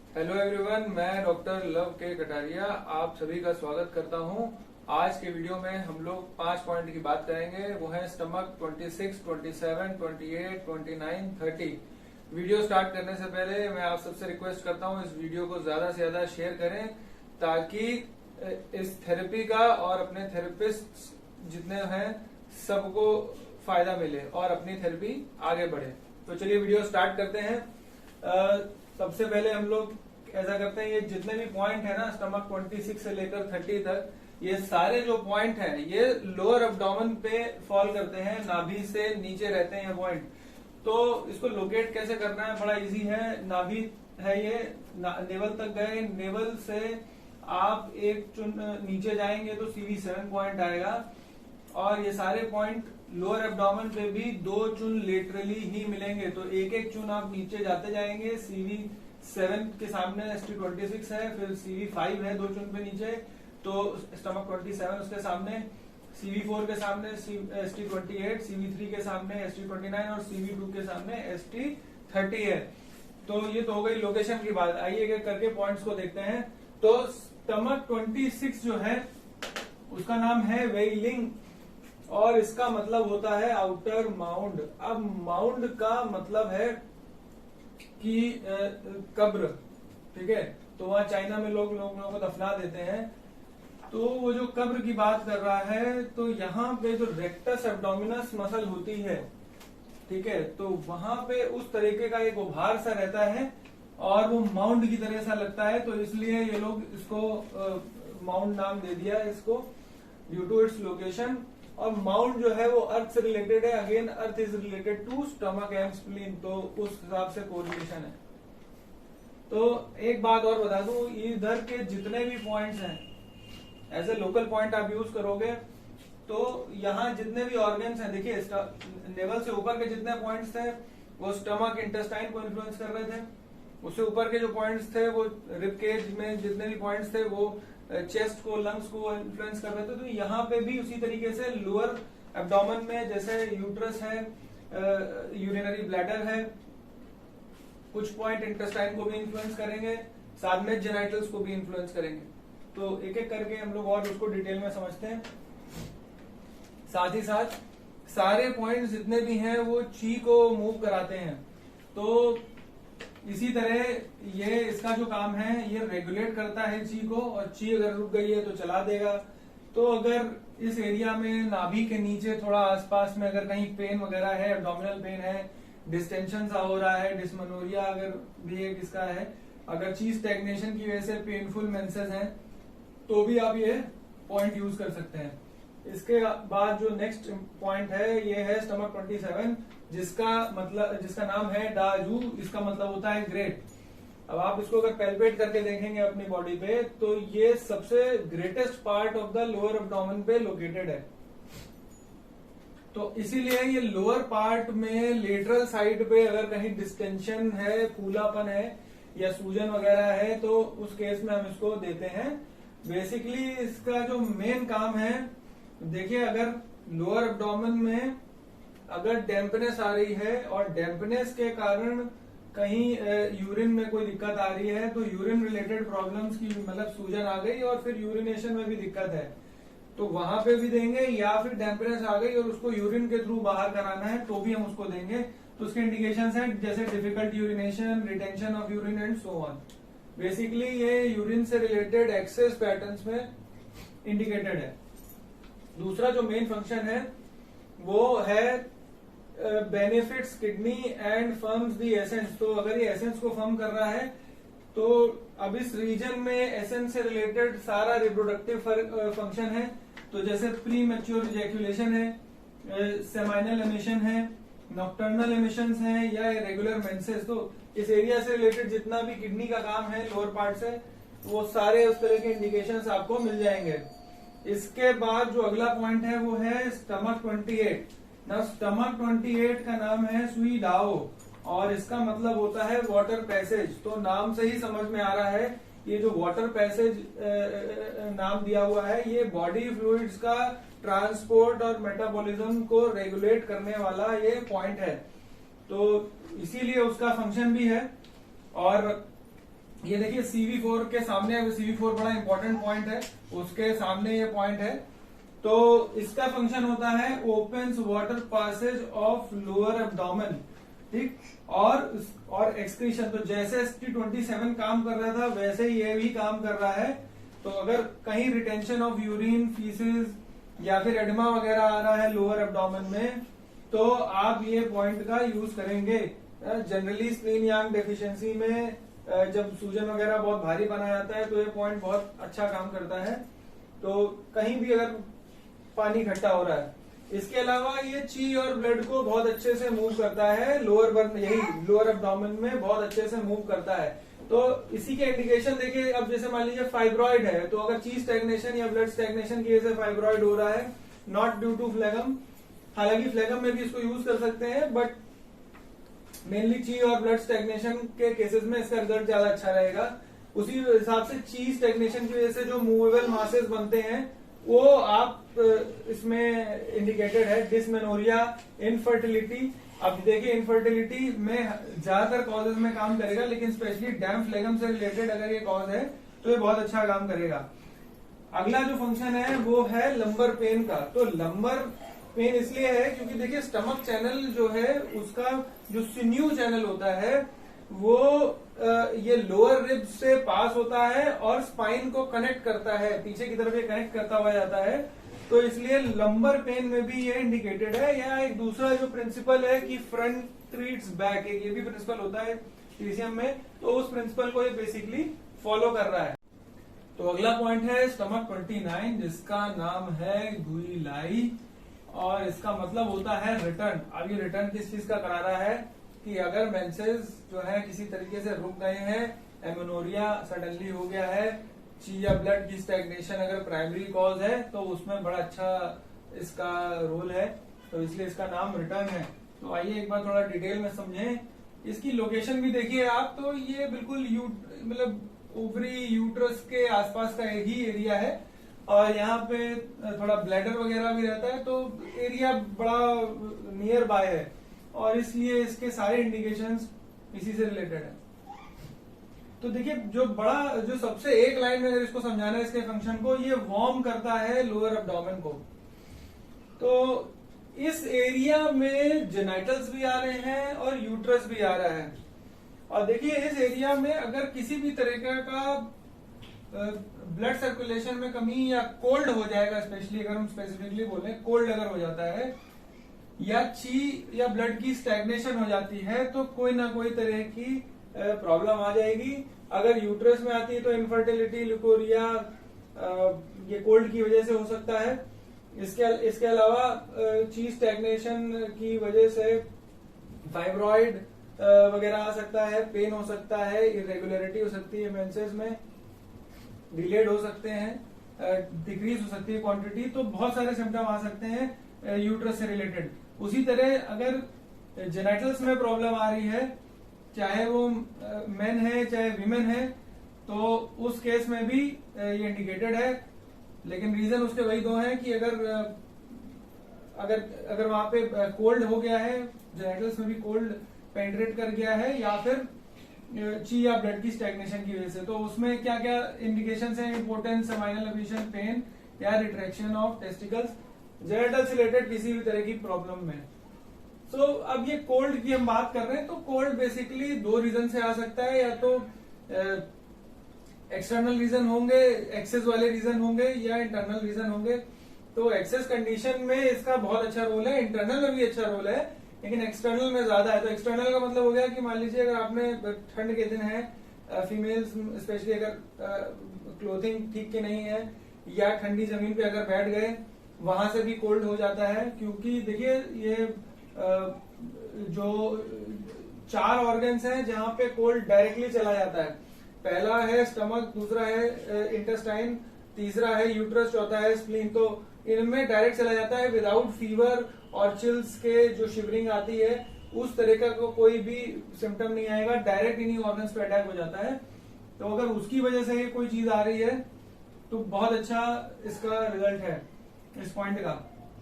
Hello everyone, मैं doctor love के कटारिया आप सभी का स्वागत करता हूं। आज के वीडियो में हम लोग 5 पॉइंट की बात करेंगे। वो है स्टमक 26, 27, 28, 29, 30। वीडियो स्टार्ट करने से पहले मैं आप सबसे रिक्वेस्ट करता हूं इस वीडियो को ज्यादा से ज्यादा शेयर करें ताकि इस थेरेपी का और अपने थेरेपिस्ट जितने हैं सबको फायदा मिले और अपनी थेरेपी आगे बढ़े। तो चलिए वीडियो स्टार्ट करते हैं। सबसे पहले हम लोग ऐसा करते हैं, ये जितने भी पॉइंट है ना स्टमक 26 से लेकर 30 तक, ये सारे जो पॉइंट हैं ये लोअर एब्डोमेन पे फॉल करते हैं, नाभि से नीचे रहते हैं ये पॉइंट। तो इसको लोकेट कैसे करना है, बड़ा इजी है। नाभि है ये, नेवल तक गए, नेवल से आप एक चुन नीचे जाएंगे तो CV7 पॉइंट आएगा और ये सारे पॉइंट लोअर एब्डोमेन पे भी 2 चुन लेटरली ही मिलेंगे। तो एक एक चुन आप नीचे जाते जाएंगे। CV7 के सामने ST26 है, फिर CV5 है 2 चुन पे नीचे, तो स्टमक 27 उसके सामने, CV4 के सामने ST28, CV3 के सामने ST29 और CV2 के सामने ST30 है। तो ये तो हो गई लोकेशन की बात। आइए एक एक करके पॉइंट्स को देखते हैं। तो स्टमक 26 जो है उसका नाम है वेइलिंग और इसका मतलब होता है आउटर माउंड। अब माउंड का मतलब है कि कब्र, ठीक है। तो वहां चाइना में लोगों को दफना देते हैं। तो वो जो कब्र की बात कर रहा है, तो यहाँ पे जो रेक्टस एब्डोमिनस मसल होती है, ठीक है, तो वहां पे उस तरीके का एक उभार सा रहता है और वो माउंड की तरह सा लगता है। तो इसलिए ये लोग इसको माउंड नाम दे दिया है इसको, ड्यू टू इट्स लोकेशन। और माउंड जो है वो अर्थ से रिलेटेड है। Again earth is related to stomach and spleen, तो उस हिसाब से कोरिलेशन है। तो एक बात और बता दूं, इधर के जितने भी पॉइंट्स हैं एज ए लोकल पॉइंट आप यूज करोगे, तो यहाँ जितने भी ऑर्गन्स हैं, देखिए नेवल से ऊपर के जितने पॉइंट्स थे वो स्टमक इंटेस्टाइन को इन्फ्लुएंस कर रहे थे। उससे ऊपर के जो पॉइंट्स थे वो रिब केज में जितने भी पॉइंट्स थे वो चेस्ट को, लंग्स को इन्फ्लुएंस कर रहे थे। तो यहाँ पे भी उसी तरीके से लोअर एब्डोमेन में जैसे यूट्रस है, यूरिनरी ब्लैडर है, कुछ पॉइंट इंटेस्टाइन को भी इन्फ्लुएंस करेंगे, साथ में जेनाइटल्स को भी इन्फ्लुएंस करेंगे। तो एक एक करके हम लोग और उसको डिटेल में समझते हैं। साथ ही साथ सारे पॉइंट्स जितने भी हैं वो ची को मूव कराते हैं। तो इसी तरह ये इसका जो काम है ये रेगुलेट करता है ची को, और ची अगर रुक गई है तो चला देगा। तो अगर इस एरिया में नाभि के नीचे थोड़ा आसपास में अगर कहीं पेन वगैरह है, एब्डोमिनल पेन है, डिस्टेंशन सा हो रहा है, डिस्मेनोरिया अगर भी एक इसका है, अगर ची स्टैग्नेशन की वजह से पेनफुल मेंसेस हैं, तो भी आप ये पॉइंट यूज कर सकते हैं। इसके बाद जो नेक्स्ट पॉइंट है ये है स्टमक 27, जिसका नाम है डाजू। इसका मतलब होता है ग्रेट। अब आप इसको अगर पैल्पेट करके देखेंगे अपनी बॉडी पे, तो ये सबसे greatest part of the lower abdomen पे लोकेटेड है। तो इसीलिए ये लोअर पार्ट में लेटरल साइड पे अगर कहीं डिस्टेंशन है, फूलापन है या सूजन वगैरह है, तो उस केस में हम इसको देते हैं। बेसिकली इसका जो मेन काम है, देखिए अगर लोअर एब्डोमेन में अगर डैम्पनेस आ रही है और डैम्पनेस के कारण कहीं यूरिन में कोई दिक्कत आ रही है, तो यूरिन रिलेटेड प्रॉब्लम्स की मतलब सूजन आ गई और फिर यूरिनेशन में भी दिक्कत है, तो वहां पे भी देंगे। या फिर डैम्पनेस आ गई और उसको यूरिन के थ्रू बाहर कराना है, तो भी हम उसको देंगे। तो उसके इंडिकेशंस हैं जैसे difficult urination, retention of urine and so on. Basically ये यूरिन से रिलेटेड एक्सेस पैटर्न्स में इंडिकेटेड है। दूसरा जो मेन फंक्शन है वो है benefits kidney and firms the essence. तो अगर ये एसेंस को फर्म कर रहा है, तो अब इस रीजन में एसेंस से रिलेटेड सारा रिप्रोडक्टिव फंक्शन है। तो जैसे प्री मैच्योर इजैक्यूलेशन है, सेमाइनल एमिशन है, नॉक्टर्नल एमिशंस है या रेगुलर मेंसेस। तो इस एरिया से रिलेटेड जितना भी किडनी का काम है लोअर पार्ट से, वो सारे उस तरह के इंडिकेशंस आपको मिल जाएंगे। इसके बाद जो अगला पॉइंट है वो है स्टमक 28। ना स्टमक 28 का नाम है सुई डाओ और इसका मतलब होता है वाटर पैसेज। तो नाम से ही समझ में आ रहा है, ये जो वाटर पैसेज नाम दिया हुआ है, ये बॉडी फ्लूइड्स का ट्रांसपोर्ट और मेटाबॉलिज्म को रेगुलेट करने वाला ये पॉइंट है। तो इसीलिए उसका फंक्शन भी है। और ये देखिए CV4 के सामने, CV4 बड़ा इंपॉर्टेंट पॉइंट है, उसके सामने ये पॉइंट है। तो इसका फंक्शन होता है opens water passage of lower abdomen, ठीक, और एक्सक्रीशन। तो जैसे ST27 काम कर रहा था वैसे ही ये भी काम कर रहा है। तो अगर कहीं रिटेंशन ऑफ यूरिन, फीसिस या फिर एडमा वगैरह आ रहा है लोअर एब्डोमेन में, तो आप ये पॉइंट का यूज करेंगे। जनरली स्प्लीन यांग डेफिशिएंसी में जब सूजन वगैरह बहुत भारी बना जाता है तो ये पॉइंट बहुत अच्छा काम करता है। तो कहीं भी अगर पानी इकट्ठा हो रहा है, इसके अलावा ये ची और ब्लड को बहुत अच्छे से मूव करता है, लोअर बर्न, यही लोअर एब्डोमेन में बहुत अच्छे से मूव करता है। तो इसी के इंडिकेशन देखिए, अब जैसे मान लीजिए फाइब्रॉइड है, तो अगर ची स्टैग्नेशन या ब्लड स्टैग्नेशन की वजह से फाइब्रॉइड हो रहा है, नॉट ड्यू टू फ्लेगम, हालांकि फ्लेगम में भी इसको यूज कर सकते हैं, बट मेनली ची और ब्लड स्टैग्नेशन के केसेस में इसका रिजल्ट ज्यादा अच्छा रहेगा। उसी हिसाब से ची स्टैग्नेशन की वजह से जो मूवेबल मासेस बनते हैं वो आप इसमें इंडिकेटेड है। Dysmenorrhoea, infertility. अब देखिए इनफर्टिलिटी में ज्यादातर कॉजेज में काम करेगा, लेकिन स्पेशली डैम फ्लेगम से रिलेटेड अगर ये कॉज है तो ये बहुत अच्छा काम करेगा। अगला जो फंक्शन है वो है लंबर पेन का। तो लंबर पेन इसलिए है क्योंकि देखिए स्टमक चैनल जो है उसका जो सिन्यू चैनल होता है वो ये लोअर रिब से पास होता है और स्पाइन को कनेक्ट करता है, पीछे की तरफ ये कनेक्ट करता हुआ जाता है। तो इसलिए लंबर पेन में भी ये इंडिकेटेड है। या एक दूसरा जो प्रिंसिपल है कि फ्रंट ट्रीट्स बैक, एक ये भी प्रिंसिपल होता है TCM में, तो उस प्रिंसिपल को ये बेसिकली फॉलो कर रहा है। तो अगला पॉइंट है स्टमक 29, जिसका नाम है गुइलाई, और इसका मतलब होता है रिटर्न। अब ये रिटर्न किस चीज का करा रहा है कि अगर मेंसेस जो है किसी तरीके से रुक गए हैं, एमेनोरिया सडनली हो गया है, ची या ब्लड की स्टैग्नेशन अगर प्राइमरी कॉज है, तो उसमें बड़ा अच्छा इसका रोल है। तो इसलिए इसका नाम रिटर्न है। तो आइए एक बार थोड़ा डिटेल में समझें। इसकी लोकेशन भी देखिए आप, तो ये बिल्कुल मतलब ओवरी यूट्रस के आसपास का एक ही एरिया है, और यहाँ पे थोड़ा ब्लैडर वगैरह भी रहता है, तो एरिया बड़ा नियर बाय है, और इसलिए इसके सारे इंडिकेशंस इसी से रिलेटेड है। तो देखिए जो सबसे एक लाइन में अगर इसको समझाना है इसके फंक्शन को, ये वार्म करता है लोअर एब्डोमेन को। तो इस एरिया में जेनाइटल्स भी आ रहे हैं और यूट्रस भी आ रहा है। और देखिए इस एरिया में अगर किसी भी तरीके का ब्लड सर्कुलेशन में कमी या कोल्ड हो जाएगा, स्पेशली अगर हम स्पेसिफिकली बोले कोल्ड अगर हो जाता है, या ची या ब्लड की स्टैग्नेशन हो जाती है, तो कोई ना कोई तरह की प्रॉब्लम आ जाएगी। अगर यूट्रस में आती है तो इनफर्टिलिटी, ल्यूकोरिया, ये कोल्ड की वजह से हो सकता है। इसके अलावा ची स्टैग्नेशन की वजह से फाइब्रॉइड वगैरह आ सकता है, पेन हो सकता है, इरेगुलरिटी हो सकती है मेंसेस में, डिलेड हो सकते हैं, डिक्रीज हो सकती है क्वांटिटी। तो बहुत सारे सिम्टम आ सकते हैं यूट्रस से रिलेटेड। उसी तरह अगर जेनाइटल्स में प्रॉब्लम आ रही है, चाहे वो मेन है चाहे वीमेन है, तो उस केस में भी ये इंडिकेटेड है। लेकिन रीजन उसके वही दो हैं कि अगर वहां पे कोल्ड हो गया है, जेनाइटल्स में भी कोल्ड पेनिट्रेट कर गया है, या फिर ची या ब्लड की स्टैग्नेशन की वजह से। तो उसमें क्या क्या इंडिकेशन है, इम्पोर्टेंस, सेमाइनल एब्यूशन, पेन या रिट्रैक्शन ऑफ टेस्टिकल्स, जेनाइटल से रिलेटेड किसी भी तरह की प्रॉब्लम में। सो अब ये कोल्ड की हम बात कर रहे हैं, तो कोल्ड बेसिकली दो रीजन से आ सकता है, या तो एक्सटर्नल रीजन होंगे, एक्सेस वाले रीजन होंगे, या इंटरनल रीजन होंगे। तो एक्सेस कंडीशन में इसका बहुत अच्छा रोल है, इंटरनल में भी अच्छा रोल है, लेकिन एक्सटर्नल में ज्यादा है। तो एक्सटर्नल का मतलब हो गया कि मान लीजिए अगर आपने ठंड के दिन है, फीमेल्स स्पेशली अगर क्लोथिंग ठीक के नहीं है, या ठंडी जमीन पे अगर बैठ गए, वहां से भी कोल्ड हो जाता है। क्योंकि देखिए ये जो 4 ऑर्गन्स हैं जहां पे कोल्ड डायरेक्टली चला जाता है, पहला है स्टमक, दूसरा है इंटेस्टाइन, तीसरा है यूट्रस, चौथा है स्प्लीन। तो इनमें डायरेक्ट चला जाता है विदाउट फीवर और चिल्स के जो शिवरिंग आती है, उस तरह का कोई भी सिम्टम नहीं आएगा, डायरेक्ट इन्हीं ऑर्गन्स पे अटैक हो जाता है। तो अगर उसकी वजह से कोई चीज आ रही है तो बहुत अच्छा इसका रिजल्ट है इस पॉइंट का।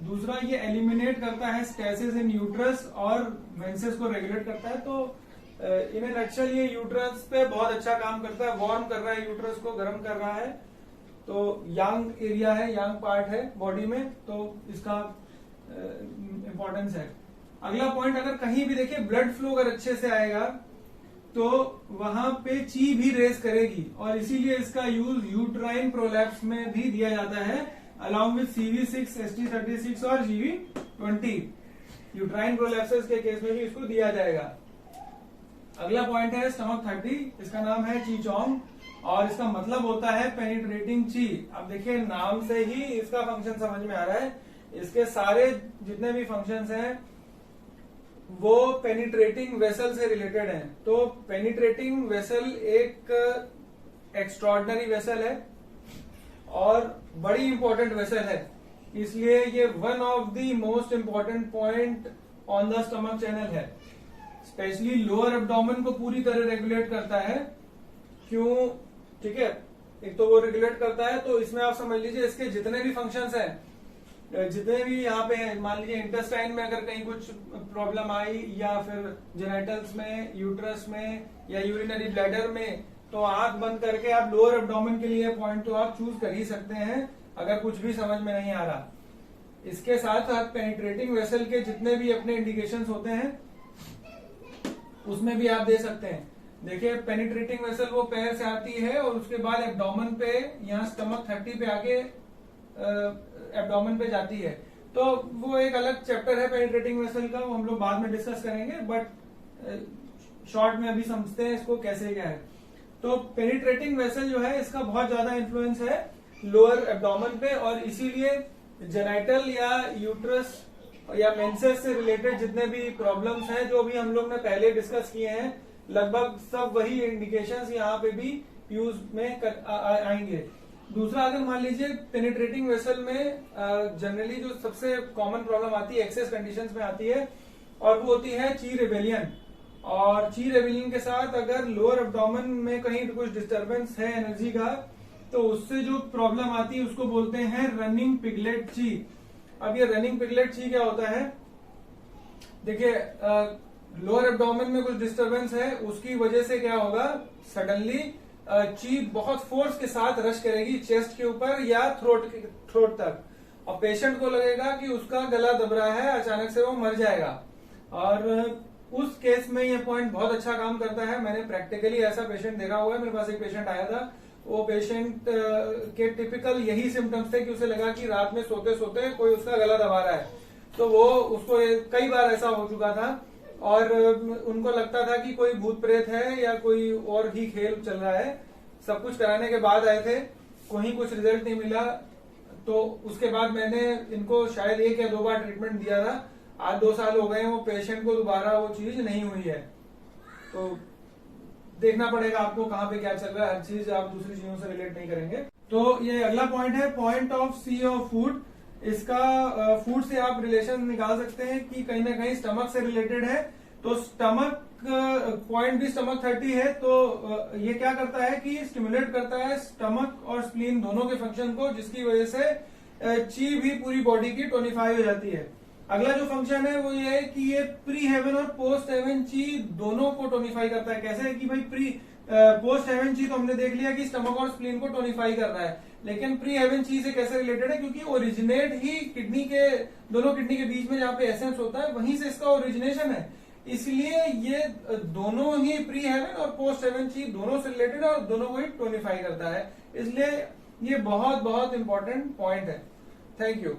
दूसरा, ये एलिमिनेट करता है स्टेसिस इन यूट्रस और मेंसेस को रेगुलेट करता है। तो इन नक्शल ये यूट्रस पे बहुत अच्छा काम करता है, वार्म कर रहा है, यूट्रस को गर्म कर रहा है। तो यांग एरिया है, यांग पार्ट है बॉडी में, तो इसका इंपॉर्टेंस है। अगला पॉइंट, अगर कहीं भी देखिए ब्लड फ्लो अगर अच्छे से आएगा तो वहां पे ची भी रेस करेगी, और इसीलिए इसका यूज यूट्राइन प्रोलैप्स में भी दिया जाता है, अलॉन्ग विथ CV6, ST36 और GV20। यूट्राइन प्रोलैप्सिस के केस में भी इसको दिया जाएगा। अगला पॉइंट है स्टमक 30, इसका नाम है ची चोंग, और इसका मतलब होता है पेनिट्रेटिंग ची। अब देखिए नाम से ही इसका फंक्शन समझ में आ रहा है, इसके सारे जितने भी फंक्शंस हैं वो पेनिट्रेटिंग वेसल से रिलेटेड हैं। तो पेनिट्रेटिंग वेसल एक एक्स्ट्रॉर्डिनरी वेसल है और बड़ी इंपॉर्टेंट वेसल है, इसलिए ये one of the most important point on the stomach channel है। स्पेशली लोअर एब्डोमेन को पूरी तरह रेगुलेट करता है। क्यों? ठीक है, एक तो वो रेगुलेट करता है, तो इसमें आप समझ लीजिए इसके जितने भी फंक्शंस हैं, जितने भी यहाँ पे हैं, मान लीजिए इंटेस्टाइन में अगर कहीं कुछ प्रॉब्लम आई, या फिर जेनाइटल्स में, यूट्रस में, या यूरिनरी ब्लैडर में, तो आंख बंद करके आप लोअर एब्डोमेन के लिए पॉइंट तो आप चूज कर ही सकते हैं अगर कुछ भी समझ में नहीं आ रहा। इसके साथ साथ पेनिट्रेटिंग वेसल के जितने भी अपने इंडिकेशंस होते हैं उसमें भी आप दे सकते हैं। देखिए पेनिट्रेटिंग वेसल वो पैर से आती है और उसके बाद एब्डोमेन पे, यहाँ स्टमक 30 पे आके एब्डोमेन पे जाती है। तो वो एक अलग चैप्टर है पेनिट्रेटिंग वेसल का, वो हम लोग बाद में डिस्कस करेंगे, बट शॉर्ट में अभी समझते हैं इसको कैसे क्या है। तो पेनिट्रेटिंग वेसल जो है इसका बहुत ज्यादा इन्फ्लुएंस है लोअर एब्डोमेन पे, और इसीलिए जेनाइटल या यूट्रस या मेंसेस से रिलेटेड जितने भी प्रॉब्लम्स हैं जो भी हम लोग ने पहले डिस्कस किए हैं, लगभग सब वही इंडिकेशंस यहाँ पे भी यूज में आएंगे। दूसरा, अगर मान लीजिए पेनिट्रेटिंग वेसल में जनरली जो सबसे कॉमन प्रॉब्लम आती है एक्सेस कंडीशंस में आती है, और वो होती है ची रेबेलियन। और ची रेबेलियन के साथ अगर लोअर एब्डोमेन में कहीं कुछ डिस्टर्बेंस है एनर्जी का, तो उससे जो प्रॉब्लम आती है उसको बोलते हैं रनिंग पिगलेट ची। अब ये रनिंग पिगलेट ची क्या होता है? देखिए लोअर एब्डोमेन में कुछ डिस्टर्बेंस है, उसकी वजह से क्या होगा, सडनली ची बहुत फोर्स के साथ रश करेगी चेस्ट के ऊपर या थ्रोट तक, और पेशेंट को लगेगा कि उसका गला दब रहा है, अचानक से वो मर जाएगा। और उस केस में ये पॉइंट बहुत अच्छा काम करता है। मैंने प्रैक्टिकली ऐसा पेशेंट देखा हुआ है, मेरे पास एक पेशेंट आया था, वो पेशेंट के टिपिकल यही सिम्टम्स थे कि उसे लगा कि रात में सोते सोते कोई उसका गला दबा रहा है। तो वो उसको कई बार ऐसा हो चुका था, और उनको लगता था कि कोई भूत प्रेत है या कोई और ही खेल चल रहा है। सब कुछ कराने के बाद आए थे, कोई कुछ रिजल्ट नहीं मिला, तो उसके बाद मैंने इनको शायद 1 या 2 बार ट्रीटमेंट दिया था। आज 2 साल हो गए, वो पेशेंट को दोबारा वो चीज नहीं हुई है। तो देखना पड़ेगा आपको कहाँ पे क्या चल रहा है, हर चीज आप दूसरी चीजों से रिलेट नहीं करेंगे। तो ये अगला पॉइंट है point of sea of food. इसका फूड से आप रिलेशन निकाल सकते हैं कि कहीं ना कहीं स्टमक से रिलेटेड है। तो स्टमक पॉइंट भी स्टमक 30 है, तो ये क्या करता है कि स्टिमुलेट करता है स्टमक और स्प्लीन दोनों के फंक्शन को, जिसकी वजह से ची भी पूरी बॉडी की टोनिफाई हो जाती है। अगला जो फंक्शन है वो ये है कि ये प्री हेवन और पोस्ट हेवन ची दोनों को टोनिफाई करता है। कैसे है कि भाई पोस्ट हेवन ची तो हमने देख लिया कि स्टमक और स्प्लीन को टोनिफाई कर रहा है, लेकिन प्री हेवन ची से कैसे रिलेटेड है, क्योंकि ओरिजिनेट ही किडनी के, दोनों किडनी के बीच में जहाँ पे एसेंस होता है वहीं से इसका ओरिजिनेशन है। इसलिए ये दोनों ही प्री हेवन और पोस्ट हेवन ची दोनों से रिलेटेड है और दोनों को ही टोनिफाई करता है। इसलिए ये बहुत बहुत इंपॉर्टेंट पॉइंट है। Thank you.